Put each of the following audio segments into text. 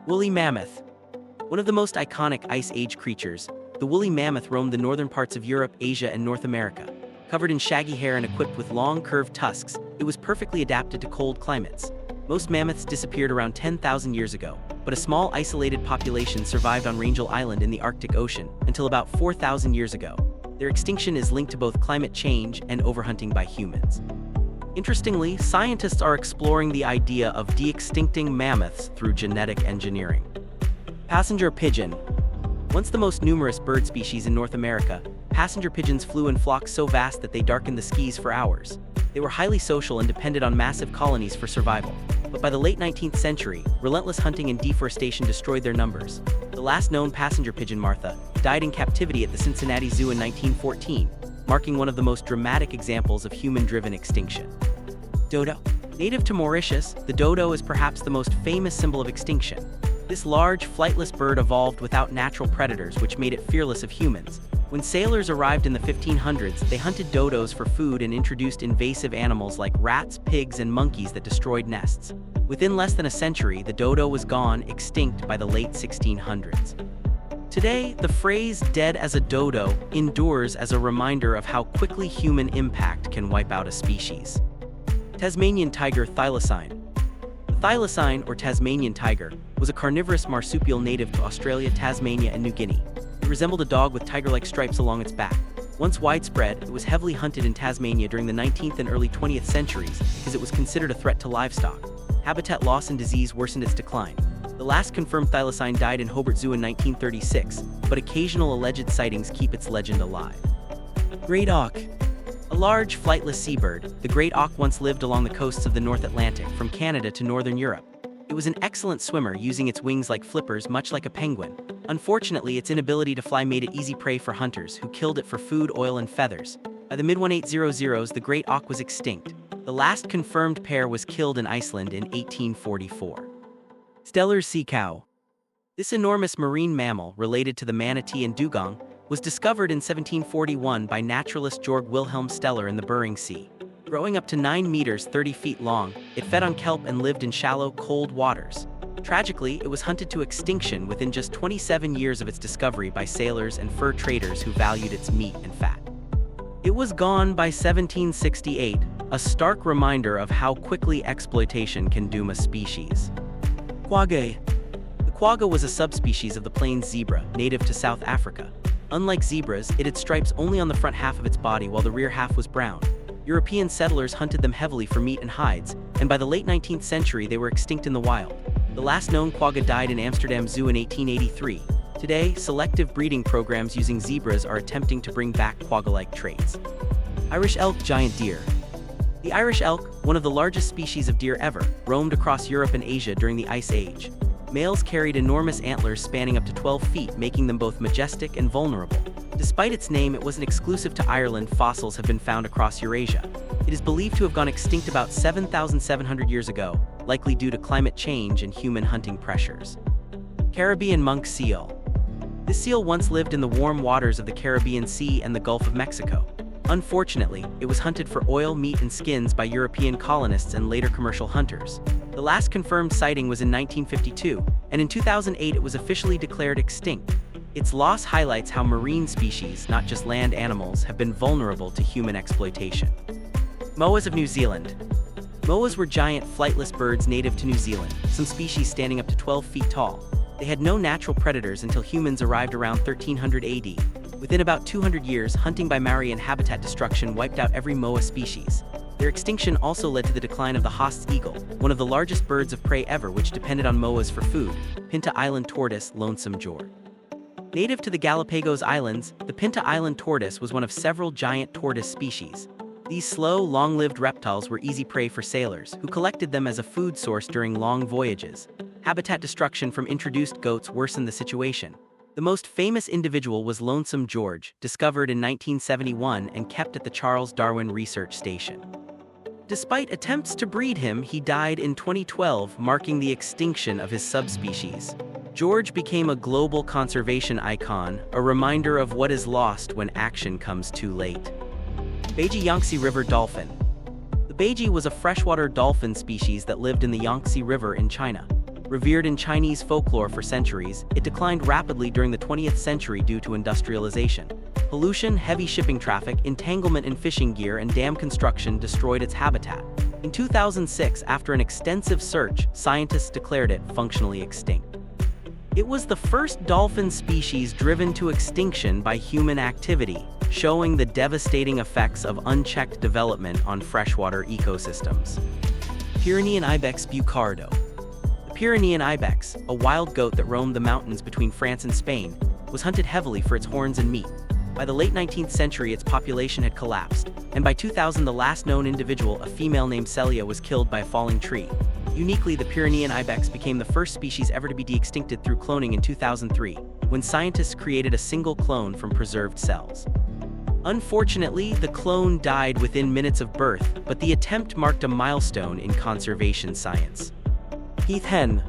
Woolly mammoth. One of the most iconic Ice Age creatures, the woolly mammoth roamed the northern parts of Europe, Asia, and North America. Covered in shaggy hair and equipped with long, curved tusks, it was perfectly adapted to cold climates. Most mammoths disappeared around 10,000 years ago, but a small isolated population survived on Wrangel Island in the Arctic Ocean until about 4,000 years ago. Their extinction is linked to both climate change and overhunting by humans. Interestingly, scientists are exploring the idea of de-extincting mammoths through genetic engineering. Passenger pigeon. Once the most numerous bird species in North America, passenger pigeons flew in flocks so vast that they darkened the skies for hours. They were highly social and depended on massive colonies for survival. But by the late 19th century, relentless hunting and deforestation destroyed their numbers. The last known passenger pigeon, Martha, died in captivity at the Cincinnati Zoo in 1914, marking one of the most dramatic examples of human-driven extinction. Dodo. Native to Mauritius, the dodo is perhaps the most famous symbol of extinction. This large, flightless bird evolved without natural predators, which made it fearless of humans. When sailors arrived in the 1500s, they hunted dodos for food and introduced invasive animals like rats, pigs, and monkeys that destroyed nests. Within less than a century, the dodo was gone, extinct by the late 1600s. Today, the phrase "dead as a dodo" endures as a reminder of how quickly human impact can wipe out a species. Tasmanian tiger thylacine. The thylacine, or Tasmanian tiger, was a carnivorous marsupial native to Australia, Tasmania, and New Guinea. It resembled a dog with tiger-like stripes along its back. Once widespread, it was heavily hunted in Tasmania during the 19th and early 20th centuries because it was considered a threat to livestock. Habitat loss and disease worsened its decline. The last confirmed thylacine died in Hobart Zoo in 1936, but occasional alleged sightings keep its legend alive. Great auk. A large, flightless seabird, the great auk once lived along the coasts of the North Atlantic, from Canada to northern Europe. It was an excellent swimmer, using its wings like flippers, much like a penguin. Unfortunately, its inability to fly made it easy prey for hunters, who killed it for food, oil, and feathers. By the mid-1800s, the great auk was extinct. The last confirmed pair was killed in Iceland in 1844. Steller's sea cow. This enormous marine mammal, related to the manatee and dugong, was discovered in 1741 by naturalist Georg Wilhelm Steller in the Bering Sea. Growing up to 9 meters 30 feet long, it fed on kelp and lived in shallow, cold waters. Tragically, it was hunted to extinction within just 27 years of its discovery by sailors and fur traders who valued its meat and fat. It was gone by 1768, a stark reminder of how quickly exploitation can doom a species. Quagga. The quagga was a subspecies of the plains zebra, native to South Africa. Unlike zebras, it had stripes only on the front half of its body while the rear half was brown. European settlers hunted them heavily for meat and hides, and by the late 19th century they were extinct in the wild. The last known quagga died in Amsterdam Zoo in 1883. Today, selective breeding programs using zebras are attempting to bring back quagga-like traits. Irish elk, giant deer. The Irish elk, one of the largest species of deer ever, roamed across Europe and Asia during the Ice Age. Males carried enormous antlers spanning up to 12 feet, making them both majestic and vulnerable. Despite its name, it wasn't exclusive to Ireland. Fossils have been found across Eurasia. It is believed to have gone extinct about 7,700 years ago, likely due to climate change and human hunting pressures. Caribbean monk seal. This seal once lived in the warm waters of the Caribbean Sea and the Gulf of Mexico. Unfortunately, it was hunted for oil, meat, and skins by European colonists and later commercial hunters. The last confirmed sighting was in 1952, and in 2008 it was officially declared extinct. Its loss highlights how marine species, not just land animals, have been vulnerable to human exploitation. Moas of New Zealand. Moas were giant, flightless birds native to New Zealand, some species standing up to 12 feet tall. They had no natural predators until humans arrived around 1300 AD. Within about 200 years, hunting by Maori and habitat destruction wiped out every moa species. Their extinction also led to the decline of the Haast's eagle, one of the largest birds of prey ever, which depended on moas for food. Pinta Island tortoise, lonesome George. Native to the Galapagos Islands, the Pinta Island tortoise was one of several giant tortoise species. These slow, long-lived reptiles were easy prey for sailors, who collected them as a food source during long voyages. Habitat destruction from introduced goats worsened the situation. The most famous individual was Lonesome George, discovered in 1971 and kept at the Charles Darwin Research Station. Despite attempts to breed him, he died in 2012, marking the extinction of his subspecies. George became a global conservation icon, a reminder of what is lost when action comes too late. Beiji Yangtze River dolphin. The beiji was a freshwater dolphin species that lived in the Yangtze River in China. Revered in Chinese folklore for centuries, it declined rapidly during the 20th century due to industrialization. Pollution, heavy shipping traffic, entanglement in fishing gear, and dam construction destroyed its habitat. In 2006, after an extensive search, scientists declared it functionally extinct. It was the first dolphin species driven to extinction by human activity, showing the devastating effects of unchecked development on freshwater ecosystems. Pyrenean ibex bucardo. The Pyrenean ibex, a wild goat that roamed the mountains between France and Spain, was hunted heavily for its horns and meat. By the late 19th century, its population had collapsed, and by 2000 the last known individual, a female named Celia, was killed by a falling tree. Uniquely, the Pyrenean ibex became the first species ever to be de-extincted through cloning in 2003, when scientists created a single clone from preserved cells. Unfortunately, the clone died within minutes of birth, but the attempt marked a milestone in conservation science. Heath hen.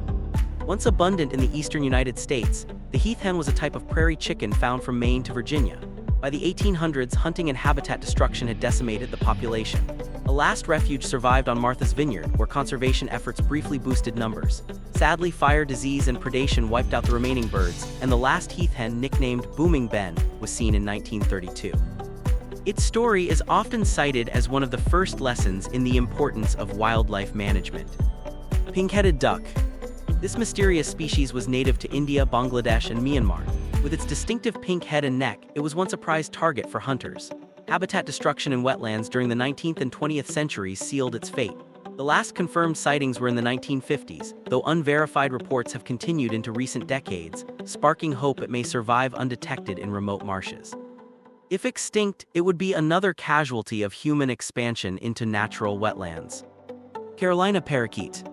Once abundant in the eastern United States, the heath hen was a type of prairie chicken found from Maine to Virginia. By the 1800s, hunting and habitat destruction had decimated the population. A last refuge survived on Martha's Vineyard, where conservation efforts briefly boosted numbers. Sadly, fire, disease, and predation wiped out the remaining birds, and the last heath hen, nicknamed Booming Ben, was seen in 1932. Its story is often cited as one of the first lessons in the importance of wildlife management. Pink-headed duck. This mysterious species was native to India, Bangladesh, and Myanmar. With its distinctive pink head and neck, it was once a prized target for hunters. Habitat destruction in wetlands during the 19th and 20th centuries sealed its fate. The last confirmed sightings were in the 1950s, though unverified reports have continued into recent decades, sparking hope it may survive undetected in remote marshes. If extinct, it would be another casualty of human expansion into natural wetlands. Carolina parakeet.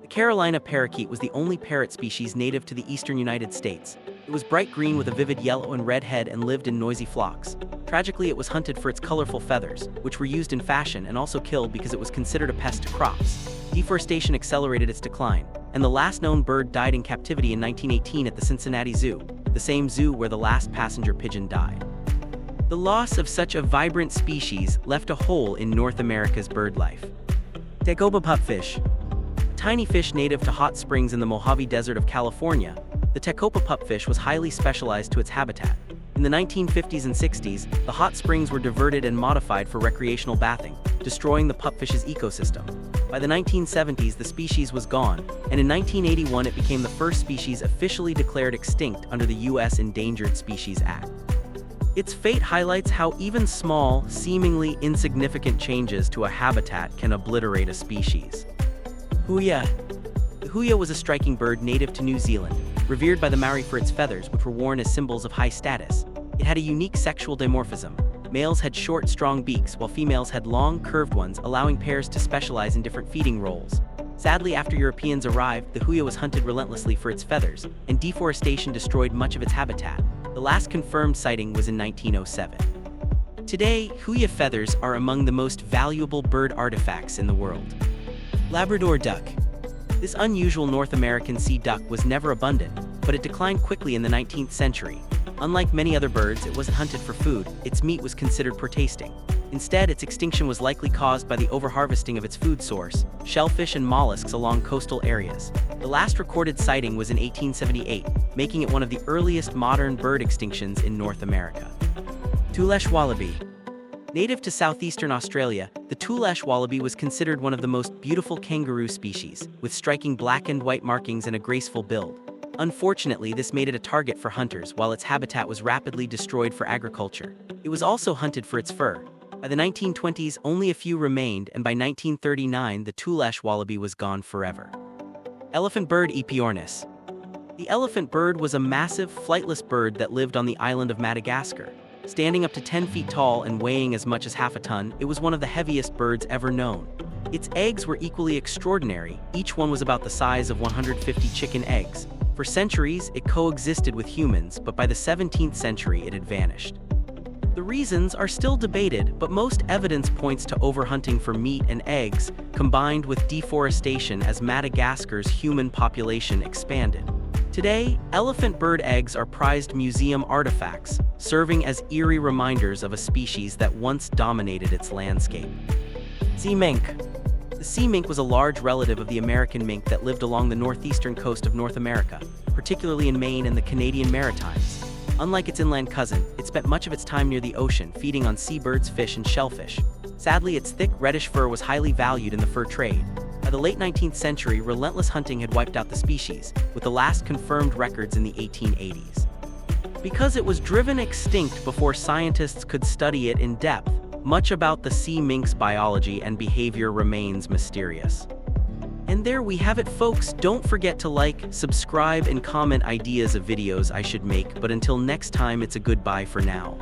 The Carolina parakeet was the only parrot species native to the eastern United States. It was bright green with a vivid yellow and red head and lived in noisy flocks. Tragically, it was hunted for its colorful feathers, which were used in fashion, and also killed because it was considered a pest to crops. Deforestation accelerated its decline, and the last known bird died in captivity in 1918 at the Cincinnati Zoo, the same zoo where the last passenger pigeon died. The loss of such a vibrant species left a hole in North America's bird life. Tecopa pupfish. Tiny fish native to hot springs in the Mojave Desert of California, the Tecopa pupfish was highly specialized to its habitat. In the 1950s and 60s, the hot springs were diverted and modified for recreational bathing, destroying the pupfish's ecosystem. By the 1970s, the species was gone, and in 1981 it became the first species officially declared extinct under the U.S. Endangered Species Act. Its fate highlights how even small, seemingly insignificant changes to a habitat can obliterate a species. Huia. The huia was a striking bird native to New Zealand, revered by the Maori for its feathers, which were worn as symbols of high status. It had a unique sexual dimorphism. Males had short, strong beaks, while females had long, curved ones, allowing pairs to specialize in different feeding roles. Sadly, after Europeans arrived, the huia was hunted relentlessly for its feathers, and deforestation destroyed much of its habitat. The last confirmed sighting was in 1907. Today, huia feathers are among the most valuable bird artifacts in the world. Labrador duck. This unusual North American sea duck was never abundant, but it declined quickly in the 19th century. Unlike many other birds, it wasn't hunted for food. Its meat was considered poor tasting. Instead, its extinction was likely caused by the overharvesting of its food source, shellfish and mollusks along coastal areas. The last recorded sighting was in 1878, making it one of the earliest modern bird extinctions in North America. Tulesh wallaby. Native to southeastern Australia, the Tulesh wallaby was considered one of the most beautiful kangaroo species, with striking black and white markings and a graceful build. Unfortunately, this made it a target for hunters, while its habitat was rapidly destroyed for agriculture. It was also hunted for its fur. By the 1920s, only a few remained, and by 1939, the Tulesh wallaby was gone forever. Elephant bird Aepyornis. The elephant bird was a massive, flightless bird that lived on the island of Madagascar. Standing up to 10 feet tall and weighing as much as half a ton, it was one of the heaviest birds ever known. Its eggs were equally extraordinary. Each one was about the size of 150 chicken eggs. For centuries, it coexisted with humans, but by the 17th century, it had vanished. The reasons are still debated, but most evidence points to overhunting for meat and eggs, combined with deforestation as Madagascar's human population expanded. Today, elephant bird eggs are prized museum artifacts, serving as eerie reminders of a species that once dominated its landscape. Sea mink. The sea mink was a large relative of the American mink that lived along the northeastern coast of North America, particularly in Maine and the Canadian Maritimes. Unlike its inland cousin, it spent much of its time near the ocean, feeding on seabirds, fish, and shellfish. Sadly, its thick, reddish fur was highly valued in the fur trade. By the late 19th century, relentless hunting had wiped out the species, with the last confirmed records in the 1880s. Because it was driven extinct before scientists could study it in depth, much about the sea mink's biology and behavior remains mysterious. And there we have it, folks. Don't forget to like, subscribe, and comment ideas of videos I should make, but until next time, it's a goodbye for now.